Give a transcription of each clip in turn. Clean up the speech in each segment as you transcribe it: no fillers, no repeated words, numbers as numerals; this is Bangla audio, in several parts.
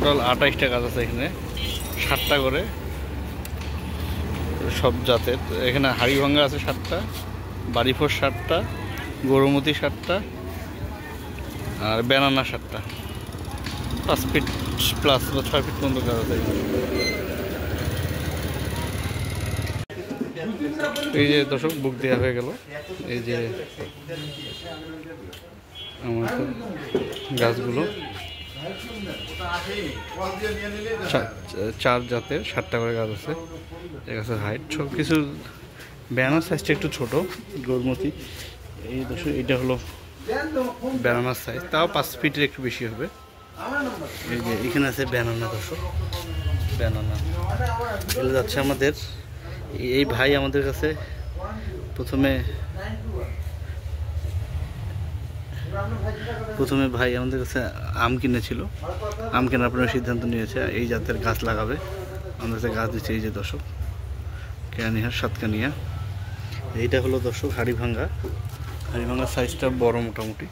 টোটাল 28টা গাছ আছে এখানে, 7টা করে সব জাতের। এখানে হাড়িভাঙ্গা আছে 7টা, বাড়িফোর 7টা, গরুমতি 7টা, আর ব্যানানা 7টা। 5 ফিট প্লাস বা 6 ফিট পর্যন্ত গাছ আছে। এই যে দর্শক বুক দেওয়া হয়ে গেল। এই যে আমার গাছগুলো 4 জাতের 7টা করে গাছ আছে। এই গাছের হাইট সব কিছু, ব্যানার সাইজটা একটু ছোট, গরুমতি। এই দর্শক এটা হলো ব্যানানার সাইজ, তাও 5 ফিটের একটু বেশি হবে। এই যে এখানে আছে ব্যানানা দর্শক, ব্যানানা এগুলো যাচ্ছে আমাদের। এই ভাই আমাদের কাছে প্রথমে ভাই আমাদের কাছে আম কিনেছিল, আম কেনার পরে সিদ্ধান্ত নিয়েছে এই জাতের গাছ লাগাবে। আমাদের কাছে গাছ দিচ্ছে এই যে দর্শক, কেয়ানিহার সাতকানিয়া। এইটা হলো দর্শক হাড়িভাঙ্গা, হাড়িভাঙ্গার সাইজটা বড় মোটামুটি।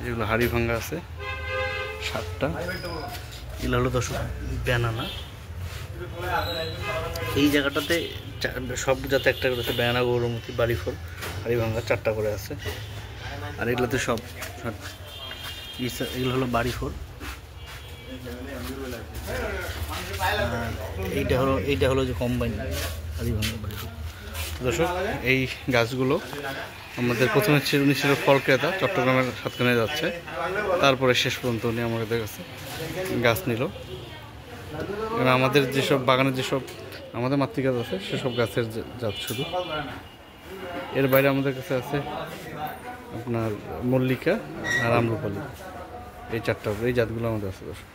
যেগুলো হাড়িভাঙ্গা আছে 7টা, এগুলো হলো দর্শক ব্যানানা। এই জায়গাটাতে সব জাতে একটা করে আছে, ব্যানানা, গরুমতি, বাড়িফল, হাড়িভাঙ্গা 4টা করে আছে। আর এগুলোতে সব এগুলো হলো বাড়িফল। এইটা হলো যে কম্বাইন হাড়িভাঙ্গা বাড়িফল। দর্শক এই গাছগুলো আমাদের প্রথমে উনি ছিল ফল ক্রেতা, চট্টগ্রামের সাতকানিয়া যাচ্ছে, তারপরে শেষ পর্যন্ত উনি আমাদের কাছে গাছ নিল। আমাদের যেসব বাগানের যেসব আমাদের মাতৃগাছ আছে সেসব গাছের জাত শুধু। এর বাইরে আমাদের কাছে আছে আপনার মল্লিকা আর আমরুপালি, এই 4টা এই জাতগুলো আমাদের আছে দর্শক।